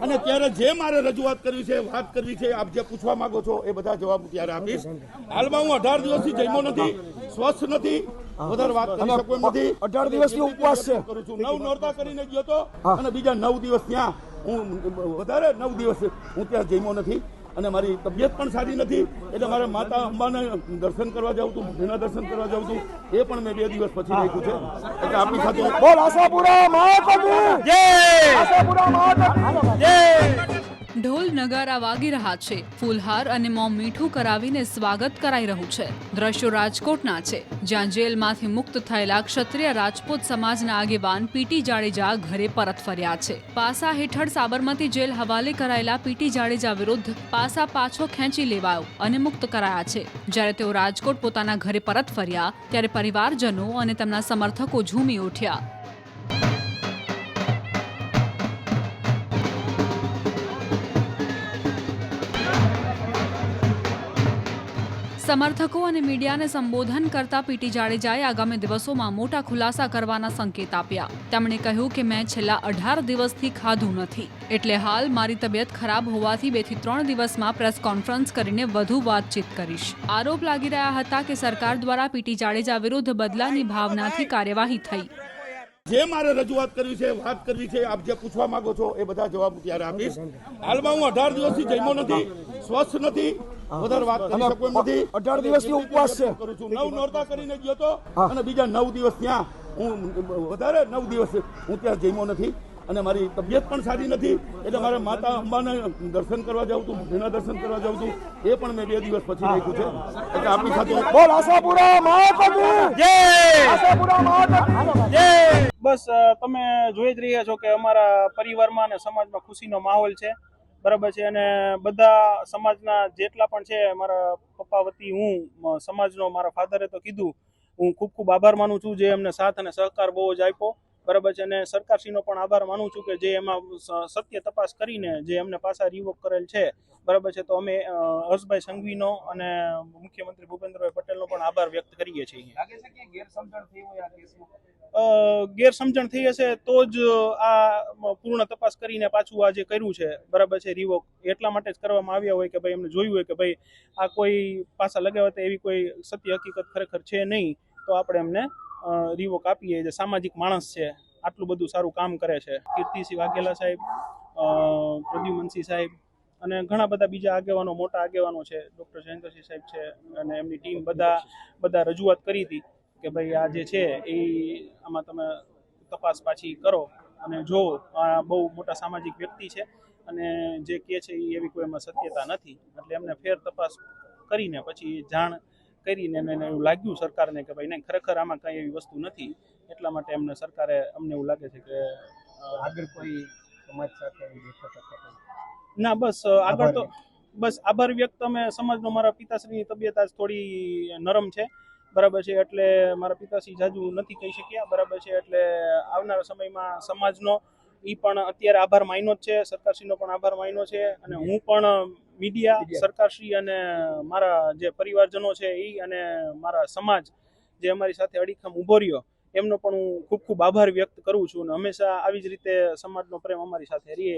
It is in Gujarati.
અને ત્યારે જે મારે રજૂઆત કરવી છે, વાત કરવી છે, આપ જે પૂછવા માંગો છો એ બધા જવાબ ત્યારે આપીશ. હાલમાં હું 18 દિવસથી જમ્યો નથી, સ્વસ્થ નથી, વધારે વાત કરી શકું એમ નથી. 18 દિવસથી ઉપવાસ છે. કરું છું. 9 નોરતા કરીને ગયો તો અને બીજા 9 દિવસ ત્યાં હું વધારે 9 દિવસ હું ત્યાં જમ્યો નથી અને મારી તબિયત પણ સારી નથી. એટલે મારે માતા અંબાને દર્શન કરવા જાઉં છું, બુદ્ધિના દર્શન કરવા જાઉં છું, એ પણ મેં 2 દિવસ પછી રાખ્યું છે. એટલે આપણી સાથે બોલ આશાપુરા મહાકવિ જય, આશાપુરા મહાકવિ જય. ઢોલ નગારા વાગી રહ્યા છે, ફૂલહાર અને મોં મીઠું કરાવીને સ્વાગત કરાઈ રહ્યું છે. દ્રશ્યો રાજકોટના છે, જ્યાં જેલમાંથી મુક્ત થયેલા ક્ષત્રિય રાજપૂત સમાજના આગેવાન પીટી જાડેજા ઘરે પરત ફર્યા છે. પાસા હેઠળ સાબરમતી જેલ હવાલે કરાયેલા પીટી જાડેજા વિરુદ્ધ પાસા પાછો ખેંચી લેવાયો અને મુક્ત કરાયા છે. જ્યારે તેઓ રાજકોટ પોતાના ઘરે પરત ફર્યા ત્યારે પરિવારજનો અને તેમના સમર્થકો ઝૂમી ઉઠ્યા. સમર્થકો અને મીડિયાને સંબોધન કરતા પીટી જાડેજાએ આગામી દિવસોમાં મોટા ખુલાસા કરવાના સંકેત આપ્યા. તેમણે કહ્યું કે મેં છેલ્લા 18 દિવસથી ખાધું નથી, એટલે હાલ મારી તબિયત ખરાબ હોવાથી 2 થી 3 દિવસમાં પ્રેસ કોન્ફરન્સ કરીને વધુ વાતચીત કરીશ. આરોપ લાગી રહ્યા હતા કે સરકાર દ્વારા પીટી જાડેજા વિરુદ્ધ બદલાની ભાવનાથી કાર્યવાહી થઈ. જે મારે રજૂઆત કરવી છે, વાત કરવી છે, આપ જે પૂછવા માંગો છો એ બધા જવાબ ત્યારે આપીશ. હાલમાં હું 18 દિવસથી જમ્યો નથી, સ્વસ્થ નથી, વધારે વાત કરી શકું એમ નથી. 18 દિવસથી ઉપવાસ છે. કરું છું. 9 નોરતા કરીને ગયો તો અને બીજા 9 દિવસ ત્યાં હું વધારે 9 દિવસ હું ત્યાં જમ્યો નથી અને મારી તબિયત પણ સારી નથી. એટલે મારે માતા અંબાને દર્શન કરવા જાઉં છું, બુદ્ધિના દર્શન કરવા જાઉં છું, એ પણ મેં 2 દિવસ પછી રાખ્યું છે. એટલે આપણી સાથે બોલ આશાપુરા મહાકવિ જય, આશાપુરા મહાકવિ જય. બસ તમે જોઈ જ રહ્યા છો કે અમારા પરિવારમાં અને સમાજમાં ખુશીનો માહોલ છે, બરાબર છે. અને બધા સમાજના જેટલા પણ છે, મારા પપ્પા વતી હું સમાજનો, મારા ફાધરે તો કીધું, હું ખૂબ ખૂબ આભાર માનું છું જે અમને સાથ અને સહકાર બહુ જ આપ્યો, બરાબર છે. અને સરકારશ્રીનો પણ આભાર માનું છું કે જે એમાં સત્ય તપાસ કરીને જે અમને પાછા રિવોક કરેલ છે, બરાબર છે. તો અમે હર્ષભાઈ સંઘવીનો અને મુખ્યમંત્રી ભૂપેન્દ્રભાઈ પટેલનો પણ આભાર વ્યક્ત કરીએ છીએ. લાગે છે કે ગેરસમજણ થઈ હોય આ કેસમાં? ગેરસમજણ થઈ હશે તો જ આ પૂર્ણ તપાસ કરીને પાછું આ જે કર્યું છે, બરાબર છે, રિવોક એટલા માટે જ કરવામાં આવ્યા હોય કે ભાઈ એમને જોયું હોય કે ભાઈ આ કોઈ પાછા લગાવતા એવી કોઈ સત્ય હકીકત ખરેખર છે નહીં, તો આપણે એમને રિવોક આપીએ. જે સામાજિક માણસ છે, આટલું બધું સારું કામ કરે છે, કીર્તિસિંહ વાઘેલા સાહેબ, પ્રદ્યુમનસિંહ સાહેબ અને ઘણા બધા બીજા આગેવાનો, મોટા આગેવાનો છે, ડૉક્ટર જયંકરસિંહ સાહેબ છે અને એમની ટીમ બધા રજૂઆત કરી હતી કે ભાઈ આ જે છે એ આમાં તમે તપાસ પાછી કરો અને જો આ બહુ મોટા સામાજિક વ્યક્તિ છે અને જે કહે છે એ એવી કોઈ એમાં સત્યતા નથી. એટલે એમને ફેર તપાસ કરીને પછી જાણ કરીને એને એવું લાગ્યું સરકારને કે ભાઈ નહીં, ખરેખર આમાં કંઈ એવી વસ્તુ નથી. એટલા માટે અમને સરકારે, અમને એવું લાગે છે કે આગળ કોઈ સમાજ સાથે ના, બસ આગળ તો બસ આભાર વ્યક્ત અમે સમાજનો. મારા પિતાશ્રીની તબિયત આજ થોડી નરમ છે, બરાબર છે, એટલે મારા પિતાશ્રી જાજુ નથી કહી શક્યા, બરાબર છે. એટલે આવનારા સમયમાં સમાજનો એ પણ અત્યારે આભાર માન્યો જ છે, સરકારશ્રીનો પણ આભાર માન્યો છે અને હું પણ મીડિયા, સરકારશ્રી અને મારા જે પરિવારજનો છે એ અને મારા સમાજ જે અમારી સાથે અડીખમ ઊભો રહ્યો એમનો પણ હું ખૂબ ખૂબ આભાર વ્યક્ત કરું છું અને હંમેશા આવી જ રીતે સમાજનો પ્રેમ અમારી સાથે રહે.